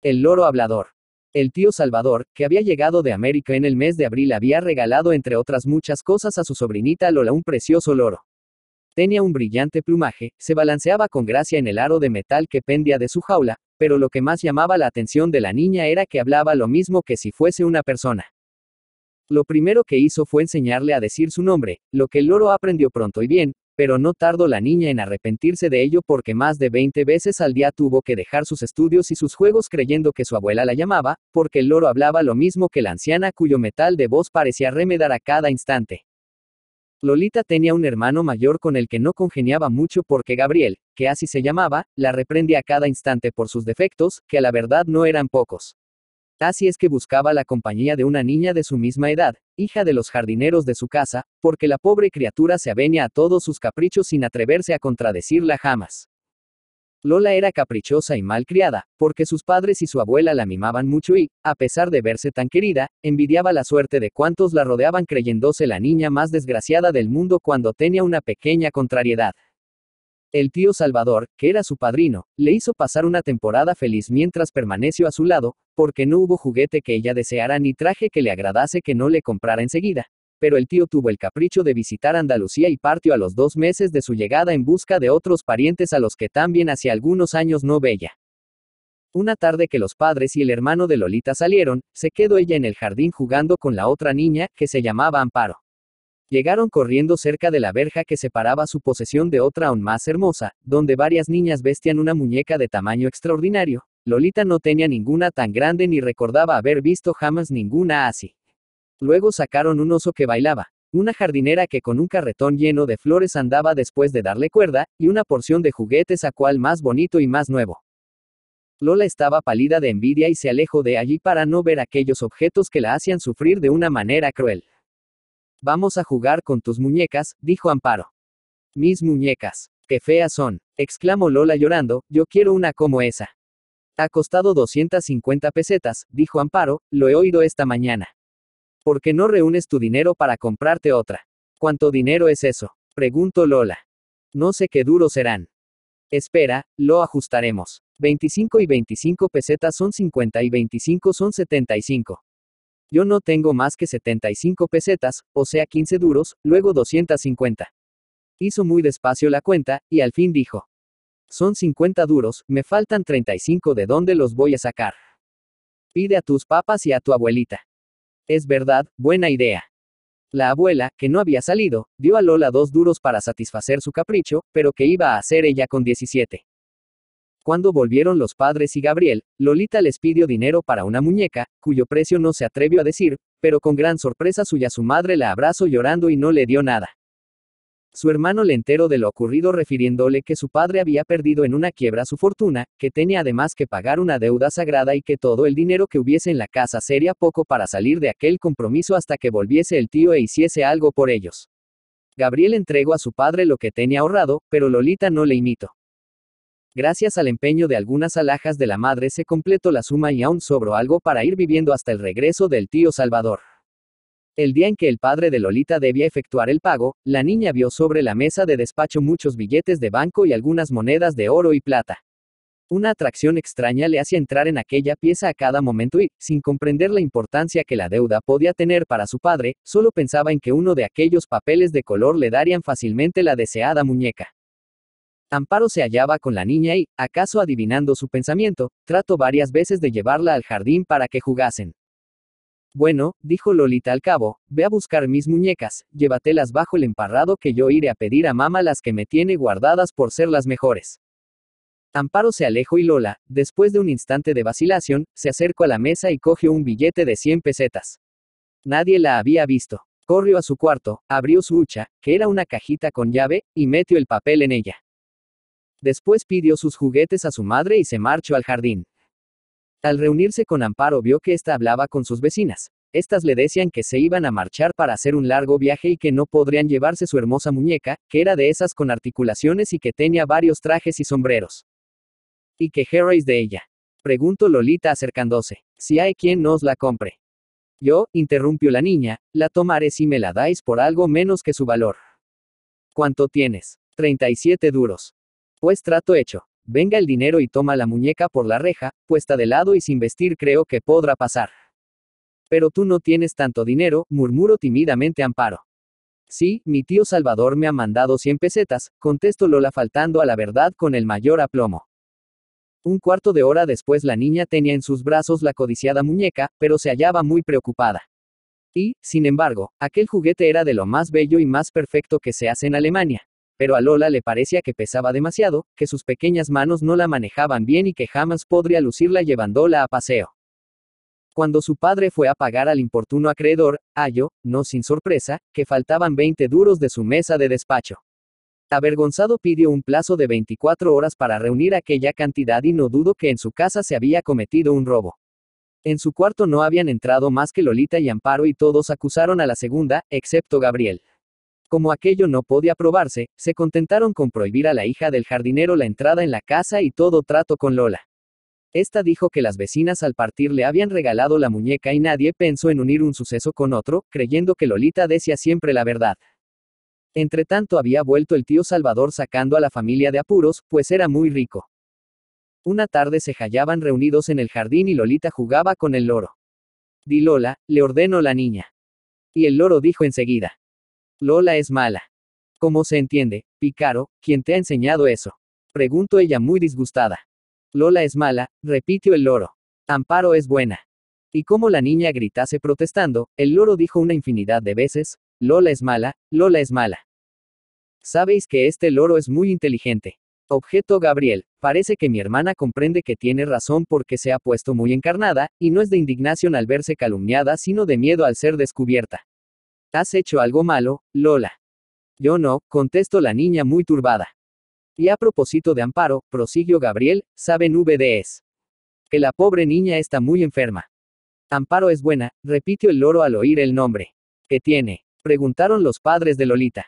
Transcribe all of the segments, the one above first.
El loro hablador. El tío Salvador, que había llegado de América en el mes de abril, había regalado entre otras muchas cosas a su sobrinita Lola un precioso loro. Tenía un brillante plumaje, se balanceaba con gracia en el aro de metal que pendía de su jaula, pero lo que más llamaba la atención de la niña era que hablaba lo mismo que si fuese una persona. Lo primero que hizo fue enseñarle a decir su nombre, lo que el loro aprendió pronto y bien, pero no tardó la niña en arrepentirse de ello porque más de 20 veces al día tuvo que dejar sus estudios y sus juegos creyendo que su abuela la llamaba, porque el loro hablaba lo mismo que la anciana cuyo metal de voz parecía remedar a cada instante. Lolita tenía un hermano mayor con el que no congeniaba mucho porque Gabriel, que así se llamaba, la reprendía a cada instante por sus defectos, que a la verdad no eran pocos. Así es que buscaba la compañía de una niña de su misma edad, hija de los jardineros de su casa, porque la pobre criatura se avenía a todos sus caprichos sin atreverse a contradecirla jamás. Lola era caprichosa y mal criada, porque sus padres y su abuela la mimaban mucho y, a pesar de verse tan querida, envidiaba la suerte de cuantos la rodeaban creyéndose la niña más desgraciada del mundo cuando tenía una pequeña contrariedad. El tío Salvador, que era su padrino, le hizo pasar una temporada feliz mientras permaneció a su lado, porque no hubo juguete que ella deseara ni traje que le agradase que no le comprara enseguida. Pero el tío tuvo el capricho de visitar Andalucía y partió a los 2 meses de su llegada en busca de otros parientes a los que también hacía algunos años no veía. Una tarde que los padres y el hermano de Lolita salieron, se quedó ella en el jardín jugando con la otra niña, que se llamaba Amparo. Llegaron corriendo cerca de la verja que separaba su posesión de otra aún más hermosa, donde varias niñas vestían una muñeca de tamaño extraordinario. Lolita no tenía ninguna tan grande ni recordaba haber visto jamás ninguna así. Luego sacaron un oso que bailaba, una jardinera que con un carretón lleno de flores andaba después de darle cuerda, y una porción de juguetes a cual más bonito y más nuevo. Lola estaba pálida de envidia y se alejó de allí para no ver aquellos objetos que la hacían sufrir de una manera cruel. Vamos a jugar con tus muñecas, dijo Amparo. Mis muñecas. Qué feas son, exclamó Lola llorando, yo quiero una como esa. Ha costado 250 pesetas, dijo Amparo, lo he oído esta mañana. ¿Por qué no reúnes tu dinero para comprarte otra? ¿Cuánto dinero es eso? Preguntó Lola. No sé qué duros serán. Espera, lo ajustaremos. 25 y 25 pesetas son 50 y 25 son 75. Yo no tengo más que 75 pesetas, o sea 15 duros, luego 250. Hizo muy despacio la cuenta, y al fin dijo. Son 50 duros, me faltan 35, ¿de dónde los voy a sacar? Pide a tus papás y a tu abuelita. Es verdad, buena idea. La abuela, que no había salido, dio a Lola 2 duros para satisfacer su capricho, pero ¿qué iba a hacer ella con 17? Cuando volvieron los padres y Gabriel, Lolita les pidió dinero para una muñeca, cuyo precio no se atrevió a decir, pero con gran sorpresa suya su madre la abrazó llorando y no le dio nada. Su hermano le enteró de lo ocurrido refiriéndole que su padre había perdido en una quiebra su fortuna, que tenía además que pagar una deuda sagrada y que todo el dinero que hubiese en la casa sería poco para salir de aquel compromiso hasta que volviese el tío e hiciese algo por ellos. Gabriel entregó a su padre lo que tenía ahorrado, pero Lolita no le imitó. Gracias al empeño de algunas alhajas de la madre se completó la suma y aún sobró algo para ir viviendo hasta el regreso del tío Salvador. El día en que el padre de Lolita debía efectuar el pago, la niña vio sobre la mesa de despacho muchos billetes de banco y algunas monedas de oro y plata. Una atracción extraña le hacía entrar en aquella pieza a cada momento y, sin comprender la importancia que la deuda podía tener para su padre, solo pensaba en que uno de aquellos papeles de color le darían fácilmente la deseada muñeca. Amparo se hallaba con la niña y, acaso adivinando su pensamiento, trató varias veces de llevarla al jardín para que jugasen. Bueno, dijo Lolita al cabo, ve a buscar mis muñecas, llévatelas bajo el emparrado que yo iré a pedir a mamá las que me tiene guardadas por ser las mejores. Amparo se alejó y Lola, después de un instante de vacilación, se acercó a la mesa y cogió un billete de 100 pesetas. Nadie la había visto. Corrió a su cuarto, abrió su hucha, que era una cajita con llave, y metió el papel en ella. Después pidió sus juguetes a su madre y se marchó al jardín. Al reunirse con Amparo vio que ésta hablaba con sus vecinas. Estas le decían que se iban a marchar para hacer un largo viaje y que no podrían llevarse su hermosa muñeca, que era de esas con articulaciones y que tenía varios trajes y sombreros. ¿Y qué queréis de ella? Preguntó Lolita acercándose. Si hay quien nos la compre. Yo, interrumpió la niña, la tomaré si me la dais por algo menos que su valor. ¿Cuánto tienes? 37 duros. Pues trato hecho. venga el dinero y toma la muñeca por la reja, puesta de lado y sin vestir creo que podrá pasar. Pero tú no tienes tanto dinero, murmuró tímidamente Amparo. Sí, mi tío Salvador me ha mandado 100 pesetas, contestó Lola faltando a la verdad con el mayor aplomo. Un cuarto de hora después la niña tenía en sus brazos la codiciada muñeca, pero se hallaba muy preocupada. Y, sin embargo, aquel juguete era de lo más bello y más perfecto que se hace en Alemania. Pero a Lola le parecía que pesaba demasiado, que sus pequeñas manos no la manejaban bien y que jamás podría lucirla llevándola a paseo. Cuando su padre fue a pagar al importuno acreedor, halló, no sin sorpresa, que faltaban 20 duros de su mesa de despacho. Avergonzado pidió un plazo de 24 horas para reunir aquella cantidad y no dudo que en su casa se había cometido un robo. En su cuarto no habían entrado más que Lolita y Amparo y todos acusaron a la segunda, excepto Gabriel. Como aquello no podía probarse, se contentaron con prohibir a la hija del jardinero la entrada en la casa y todo trato con Lola. Esta dijo que las vecinas al partir le habían regalado la muñeca y nadie pensó en unir un suceso con otro, creyendo que Lolita decía siempre la verdad. Entretanto había vuelto el tío Salvador sacando a la familia de apuros, pues era muy rico. Una tarde se hallaban reunidos en el jardín y Lolita jugaba con el loro. Di Lola, le ordenó la niña. Y el loro dijo enseguida. Lola es mala. ¿Cómo se entiende, pícaro, quién te ha enseñado eso? Preguntó ella muy disgustada. Lola es mala, repitió el loro. Amparo es buena. Y como la niña gritase protestando, el loro dijo una infinidad de veces, Lola es mala, Lola es mala. Sabéis que este loro es muy inteligente. Objetó Gabriel, parece que mi hermana comprende que tiene razón porque se ha puesto muy encarnada, y no es de indignación al verse calumniada sino de miedo al ser descubierta. ¿Has hecho algo malo, Lola? Yo no, contestó la niña muy turbada. Y a propósito de Amparo, prosiguió Gabriel, saben VDs. Que la pobre niña está muy enferma. Amparo es buena, repitió el loro al oír el nombre. ¿Qué tiene? Preguntaron los padres de Lolita.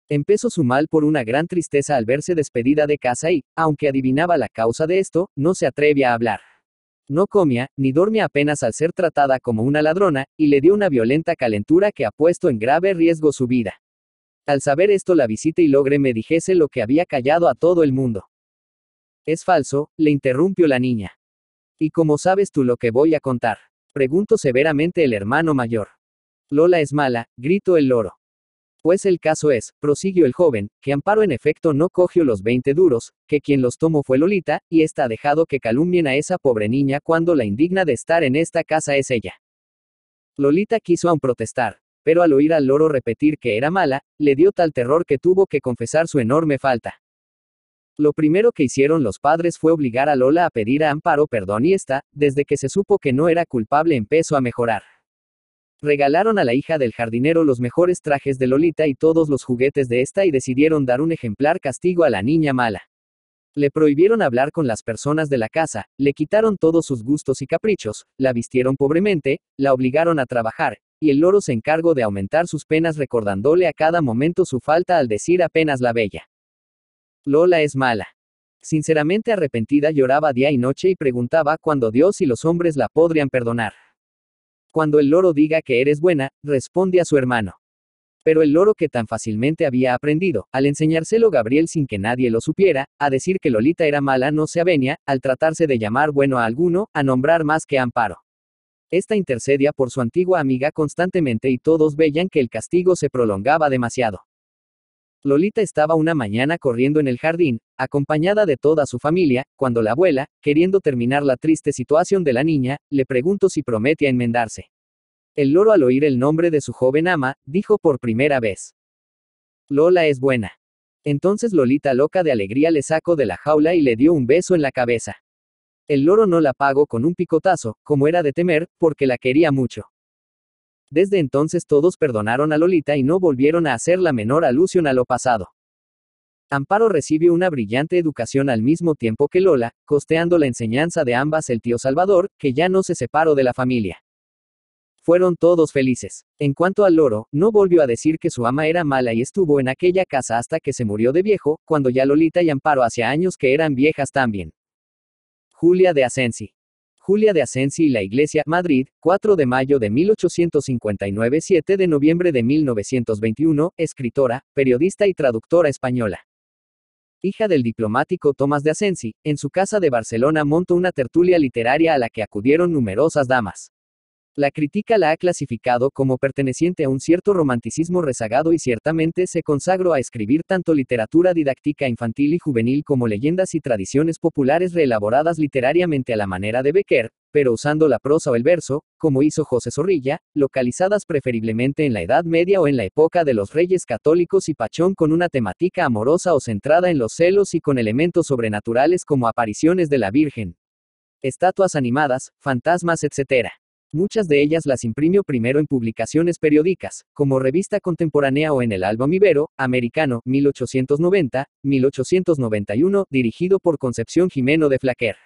Empezó su mal por una gran tristeza al verse despedida de casa y, aunque adivinaba la causa de esto, no se atrevía a hablar. No comía, ni dormía apenas al ser tratada como una ladrona, y le dio una violenta calentura que ha puesto en grave riesgo su vida. Al saber esto la visité y logré me dijese lo que había callado a todo el mundo. Es falso, le interrumpió la niña. ¿Y cómo sabes tú lo que voy a contar? Preguntó severamente el hermano mayor. Lola es mala, gritó el loro. Pues el caso es, prosiguió el joven, que Amparo en efecto no cogió los 20 duros, que quien los tomó fue Lolita, y está dejado que calumnien a esa pobre niña cuando la indigna de estar en esta casa es ella. Lolita quiso aún protestar, pero al oír al loro repetir que era mala, le dio tal terror que tuvo que confesar su enorme falta. Lo primero que hicieron los padres fue obligar a Lola a pedir a Amparo perdón y esta, desde que se supo que no era culpable empezó a mejorar. Regalaron a la hija del jardinero los mejores trajes de Lolita y todos los juguetes de esta y decidieron dar un ejemplar castigo a la niña mala. Le prohibieron hablar con las personas de la casa, le quitaron todos sus gustos y caprichos, la vistieron pobremente, la obligaron a trabajar, y el loro se encargó de aumentar sus penas recordándole a cada momento su falta al decir apenas la bella. Lola es mala. Sinceramente arrepentida lloraba día y noche y preguntaba cuándo Dios y los hombres la podrían perdonar. Cuando el loro diga que eres buena, responde a su hermano. Pero el loro que tan fácilmente había aprendido, al enseñárselo Gabriel sin que nadie lo supiera, a decir que Lolita era mala no se avenía, al tratarse de llamar bueno a alguno, a nombrar más que a Amparo. Esta intercedía por su antigua amiga constantemente y todos veían que el castigo se prolongaba demasiado. Lolita estaba una mañana corriendo en el jardín, acompañada de toda su familia, cuando la abuela, queriendo terminar la triste situación de la niña, le preguntó si prometía enmendarse. El loro al oír el nombre de su joven ama, dijo por primera vez. Lola es buena. Entonces Lolita loca de alegría le sacó de la jaula y le dio un beso en la cabeza. El loro no la pagó con un picotazo, como era de temer, porque la quería mucho. Desde entonces todos perdonaron a Lolita y no volvieron a hacer la menor alusión a lo pasado. Amparo recibió una brillante educación al mismo tiempo que Lola, costeando la enseñanza de ambas el tío Salvador, que ya no se separó de la familia. Fueron todos felices. En cuanto al loro, no volvió a decir que su ama era mala y estuvo en aquella casa hasta que se murió de viejo, cuando ya Lolita y Amparo hacía años que eran viejas también. Julia de Asensi. Julia de Asensi y la Iglesia, Madrid, 4 de mayo de 1859, 7 de noviembre de 1921, escritora, periodista y traductora española. Hija del diplomático Tomás de Asensi, en su casa de Barcelona montó una tertulia literaria a la que acudieron numerosas damas. La crítica la ha clasificado como perteneciente a un cierto romanticismo rezagado y ciertamente se consagró a escribir tanto literatura didáctica infantil y juvenil como leyendas y tradiciones populares reelaboradas literariamente a la manera de Bécquer, pero usando la prosa o el verso, como hizo José Zorrilla, localizadas preferiblemente en la Edad Media o en la época de los Reyes Católicos y Pachón con una temática amorosa o centrada en los celos y con elementos sobrenaturales como apariciones de la Virgen, estatuas animadas, fantasmas, etc. Muchas de ellas las imprimió primero en publicaciones periódicas, como Revista Contemporánea o en el Álbum Ibero, Americano, 1890-1891, dirigido por Concepción Jimeno de Flaquer.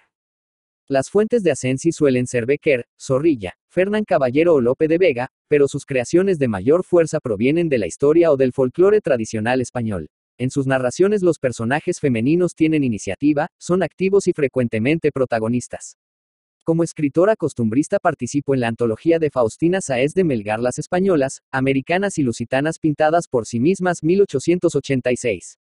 Las fuentes de Asensi suelen ser Bécquer, Zorrilla, Fernán Caballero o Lope de Vega, pero sus creaciones de mayor fuerza provienen de la historia o del folclore tradicional español. En sus narraciones los personajes femeninos tienen iniciativa, son activos y frecuentemente protagonistas. Como escritora costumbrista participó en la antología de Faustina Sáez de Melgar Las Españolas, Americanas y Lusitanas pintadas por sí mismas, 1886.